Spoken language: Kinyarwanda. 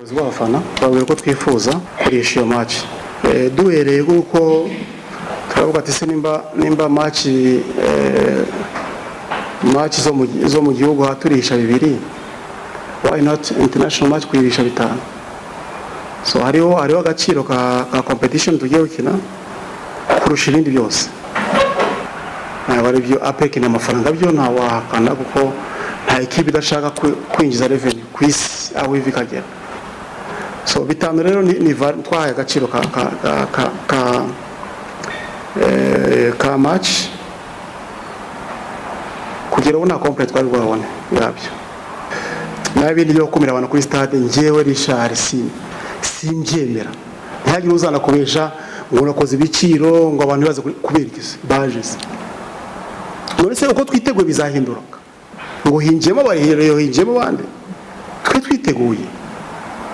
Abafana bavuga ko twifuza kurisha iyo match duhereye kuko turavuga ati se nimba match zo mu gihugu haturisha bibiri, why not international match kuyirisha bitanu? So hariho agaciro ka competition tugiye gukina kurusha ibindi byose. Bari byo APEC n'amafaranga byo nta wahakana kuko nta ekipe idashaka kwinjiza revenue kwisi aho ivikagera. So bitanu rero ni twahaye agaciro ka match kugira ngo na complete twari rwabone yabyo. Nabindi byo gukumira abantu kuri stade ngewe Richard simbyemera. Ntihagire uzana kubesha ngo nakoze ibiciro ngo abantu baze kubera ikisi bajes. None se uko twiteguye bizahinduka ngo hinjemo abahereyo hinjemo bande twe twiteguye